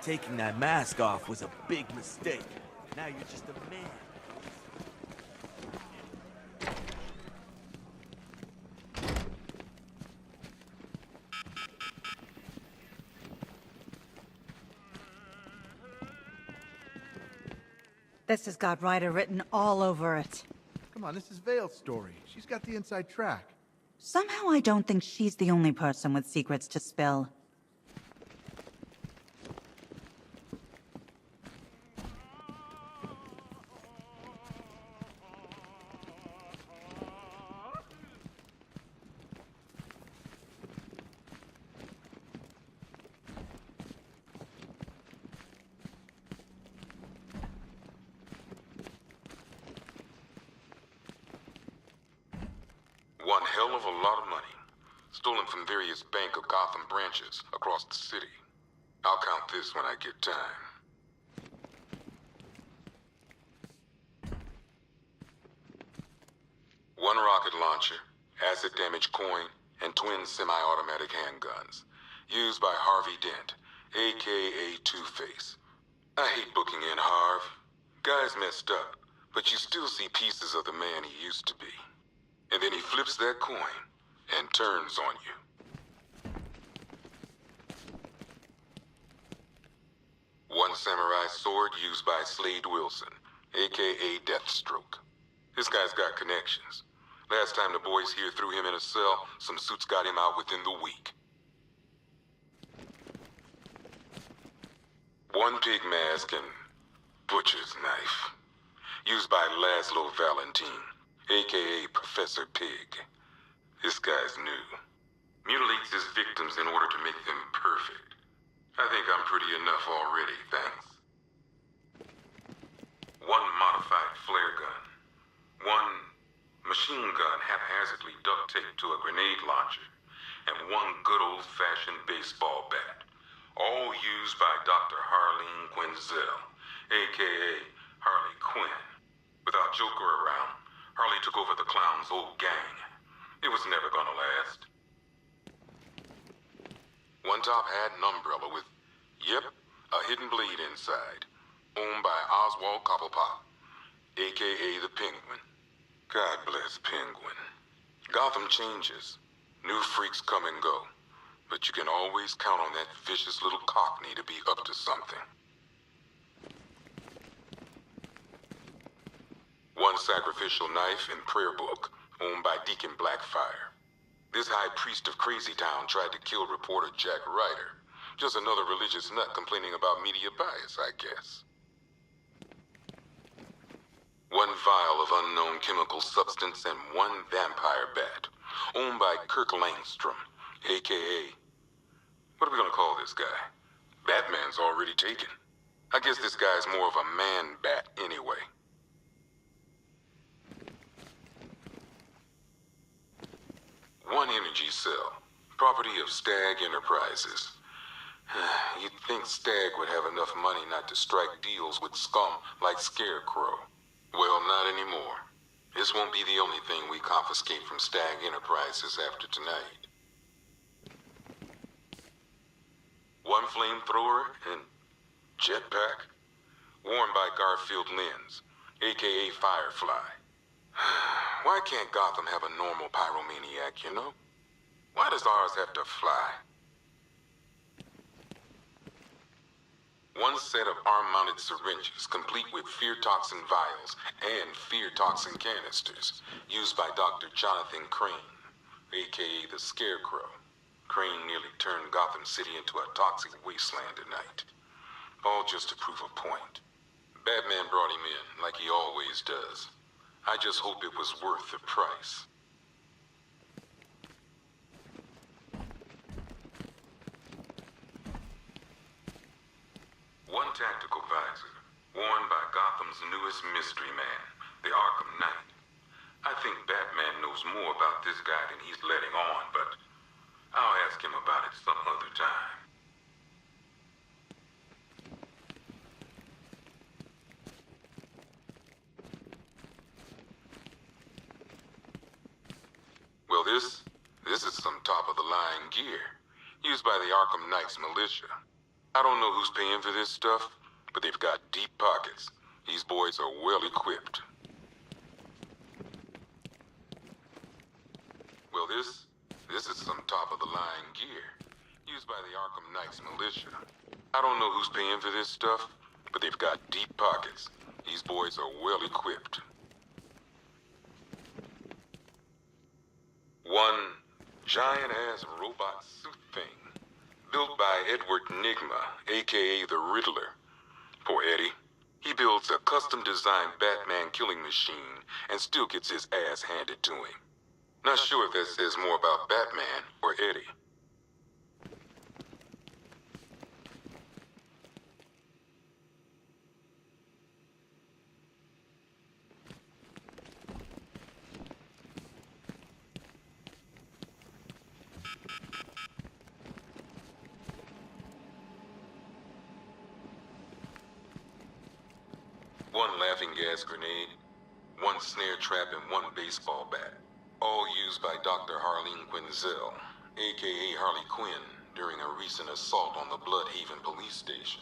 taking that mask off was a big mistake. Now you're just a man. This has got Ryder written all over it. Come on, this is Vale's story. She's got the inside track. Somehow I don't think she's the only person with secrets to spill. One hell of a lot of money, stolen from various Bank of Gotham branches across the city. I'll count this when I get time. One rocket launcher, acid damage coin, and twin semi-automatic handguns, used by Harvey Dent, aka Two-Face. I hate booking in Harv. Guy's messed up, but you still see pieces of the man he used to be. And then he flips that coin and turns on you. One samurai sword used by Slade Wilson, aka Deathstroke. This guy's got connections. Last time the boys here threw him in a cell, some suits got him out within the week. One pig mask and butcher's knife, used by Laszlo Valentin, aka Professor Pig. This guy's new. Mutilates his victims in order to make them perfect. I think I'm pretty enough already, thanks. One modified flare gun. One machine gun haphazardly duct taped to a grenade launcher. And one good old-fashioned baseball bat. All used by Dr. Harleen Quinzel, aka Harley Quinn. Without Joker around, Harley took over the clown's old gang. It was never gonna last. One top hat and umbrella with, yep, a hidden blade inside. Owned by Oswald Cobblepot, a.k.a. the Penguin. God bless Penguin. Gotham changes. New freaks come and go. But you can always count on that vicious little cockney to be up to something. One sacrificial knife and prayer book, owned by Deacon Blackfire. This high priest of Crazy Town tried to kill reporter Jack Ryder. Just another religious nut complaining about media bias, I guess. One vial of unknown chemical substance and one vampire bat, owned by Kirk Langstrom, a.k.a. What are we gonna call this guy? Batman's already taken. I guess this guy's more of a man-bat anyway. One energy cell, property of Stag Enterprises. You'd think Stag would have enough money not to strike deals with scum like Scarecrow. Well, not anymore. This won't be the only thing we confiscate from Stag Enterprises after tonight. One flamethrower and jetpack, worn by Garfield Lens, aka Firefly. Why can't Gotham have a normal pyromaniac, you know? Why does ours have to fly? One set of arm-mounted syringes, complete with fear toxin vials and fear toxin canisters, used by Dr. Jonathan Crane, aka the Scarecrow. Crane nearly turned Gotham City into a toxic wasteland tonight. All just to prove a point. Batman brought him in, like he always does. I just hope it was worth the price. One tactical visor, worn by Gotham's newest mystery man, the Arkham Knight. I think Batman knows more about this guy than he's letting on, but I'll ask him about it some other time. Well, this is some top-of-the-line gear, used by the Arkham Knight's militia. I don't know who's paying for this stuff, but they've got deep pockets. These boys are well equipped. Well, this is some top-of-the-line gear, used by the Arkham Knights militia. I don't know who's paying for this stuff, but they've got deep pockets. These boys are well equipped. One giant-ass robot suit thing, built by Edward Nygma, aka the Riddler. Poor Eddie. He builds a custom-designed Batman killing machine and still gets his ass handed to him. Not sure if that says more about Batman or Eddie. One laughing gas grenade, one snare trap, and one baseball bat. All used by Dr. Harleen Quinzel, aka Harley Quinn, during a recent assault on the Bloodhaven police station.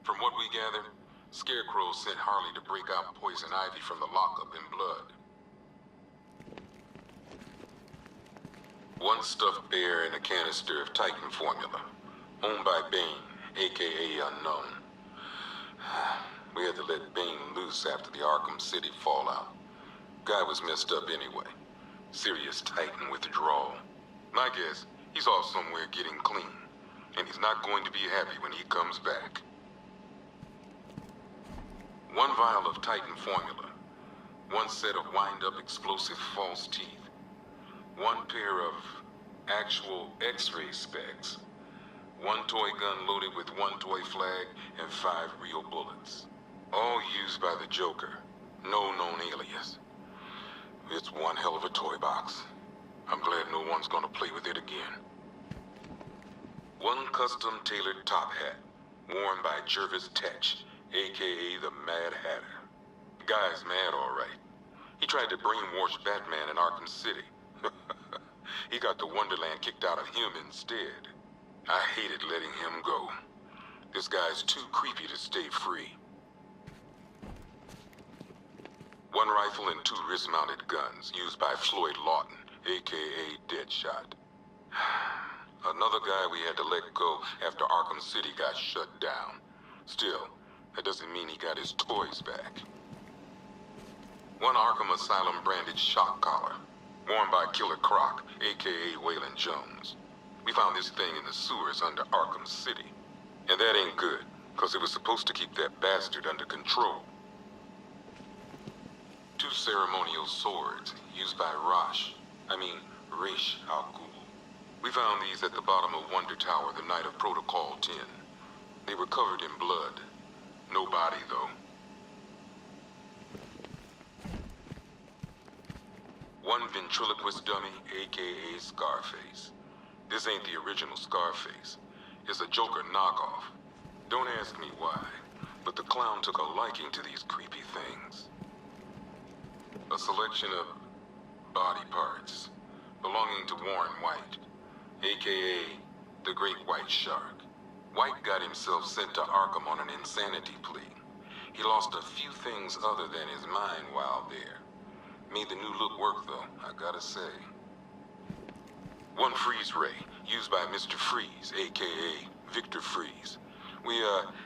From what we gather, Scarecrow sent Harley to break out Poison Ivy from the lockup in Blood. One stuffed bear and a canister of Titan formula, owned by Bane, aka Unknown. We had to let Bane loose after the Arkham City fallout. Guy was messed up anyway. Serious Titan withdrawal. My guess, he's off somewhere getting clean. And he's not going to be happy when he comes back. One vial of Titan formula. One set of wind-up explosive false teeth. One pair of actual X-ray specs. One toy gun loaded with one toy flag and 5 real bullets. All used by the Joker. No known alias. It's one hell of a toy box. I'm glad no one's gonna play with it again. One custom-tailored top hat, worn by Jervis Tetch, aka the Mad Hatter. The guy's mad, all right. He tried to brainwash Batman in Arkham City. He got the Wonderland kicked out of him instead. I hated letting him go. This guy's too creepy to stay free. One rifle and 2 wrist-mounted guns used by Floyd Lawton, aka Deadshot. Another guy we had to let go after Arkham City got shut down. Still, that doesn't mean he got his toys back. One Arkham Asylum branded shock collar, worn by Killer Croc, aka Waylon Jones. We found this thing in the sewers under Arkham City. And that ain't good, because it was supposed to keep that bastard under control. 2 ceremonial swords, used by Ra's al Ghul. We found these at the bottom of Wonder Tower the night of Protocol 10. They were covered in blood. No body, though. One ventriloquist dummy, aka Scarface. This ain't the original Scarface. It's a Joker knockoff. Don't ask me why, but the clown took a liking to these creepy things. A selection of body parts belonging to Warren White, aka the Great White Shark. White got himself sent to Arkham on an insanity plea. He lost a few things other than his mind while there. Made the new look work, though, I gotta say. One freeze ray, used by Mr. Freeze, aka Victor Freeze. We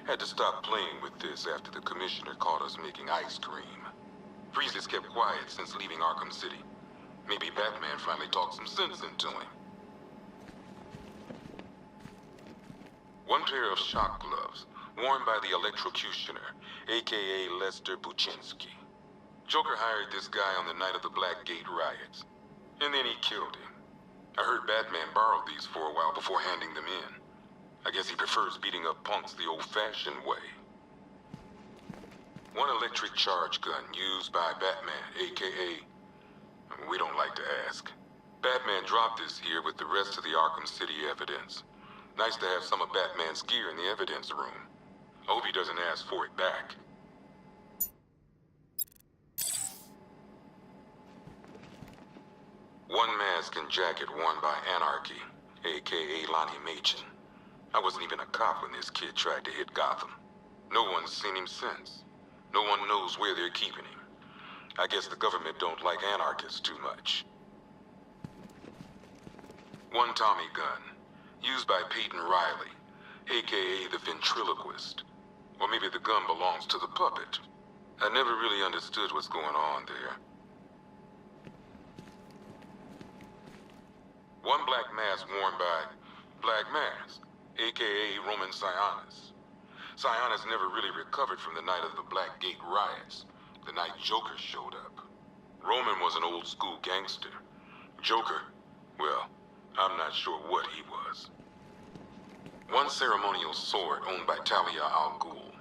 had to stop playing with this after the commissioner caught us making ice cream. Freeze has kept quiet since leaving Arkham City. Maybe Batman finally talked some sense into him. One pair of shock gloves, worn by the electrocutioner, aka Lester Buczynski. Joker hired this guy on the night of the Blackgate riots, and then he killed him. I heard Batman borrowed these for a while before handing them in. I guess he prefers beating up punks the old-fashioned way. One electric charge gun used by Batman, aka... we don't like to ask. Batman dropped this here with the rest of the Arkham City evidence. Nice to have some of Batman's gear in the evidence room. I hope he doesn't ask for it back. One mask and jacket worn by Anarchy, aka Lonnie Machin. I wasn't even a cop when this kid tried to hit Gotham. No one's seen him since. No one knows where they're keeping him. I guess the government don't like anarchists too much. One Tommy gun, used by Peyton Riley, aka the ventriloquist. Or maybe the gun belongs to the puppet. I never really understood what's going on there. One black mask worn by Black Mask, aka Roman Sionis. Sionis never really recovered from the night of the Black Gate riots, the night Joker showed up. Roman was an old school gangster. Joker, well, I'm not sure what he was. One ceremonial sword owned by Talia al Ghul.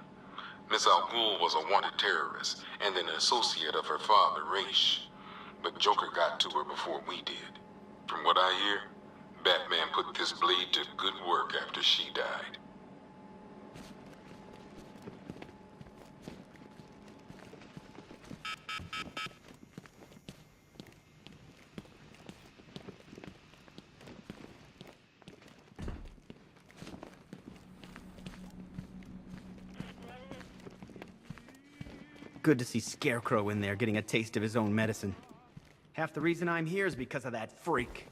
Miss al Ghul was a wanted terrorist and an associate of her father, Raish. But Joker got to her before we did. From what I hear, Batman put this blade to good work after she died. Good to see Scarecrow in there getting a taste of his own medicine. Half the reason I'm here is because of that freak.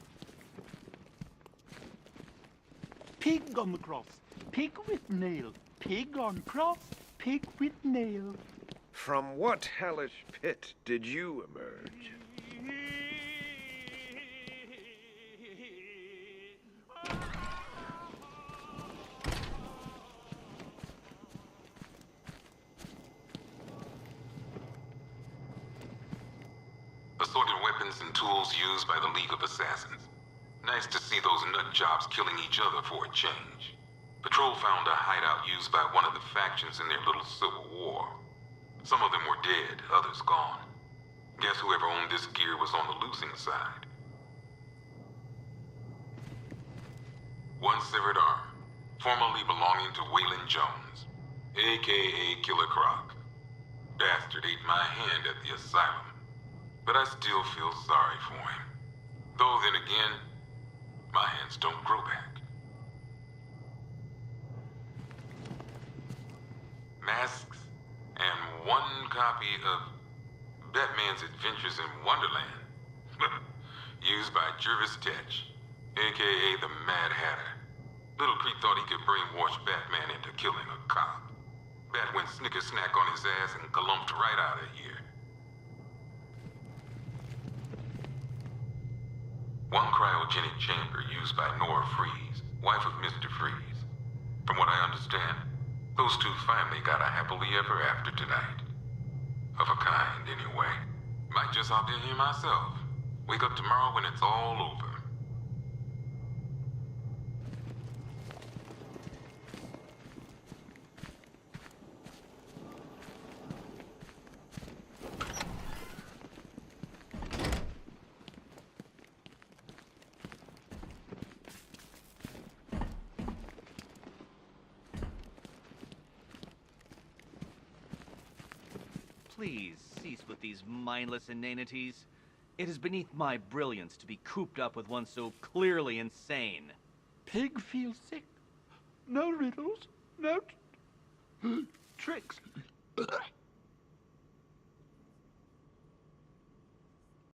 Pig on the cross, pig with nail, pig on cross, pig with nail. From what hellish pit did you emerge? Assorted weapons and tools used by the League of Assassins. Nice to see those nut jobs killing each other for a change. Patrol found a hideout used by one of the factions in their little civil war. Some of them were dead, others gone. Guess whoever owned this gear was on the losing side. One severed arm, formerly belonging to Waylon Jones, aka Killer Croc. Bastard ate my hand at the asylum. But I still feel sorry for him. Though then again, my hands don't grow back. Masks and one copy of Batman's Adventures in Wonderland. Used by Jervis Tetch, aka the Mad Hatter. Little Creep thought he could brainwash Batman into killing a cop. Bat went snicker-snack on his ass and galumped right out of here. One cryogenic chamber used by Nora Freeze, wife of Mr. Freeze. From what I understand, those two finally got a happily ever after tonight. Of a kind, anyway. Might just hop in here myself. Wake up tomorrow when it's all over. Please cease with these mindless inanities. It is beneath my brilliance to be cooped up with one so clearly insane. Pig feels sick. No riddles, no tricks.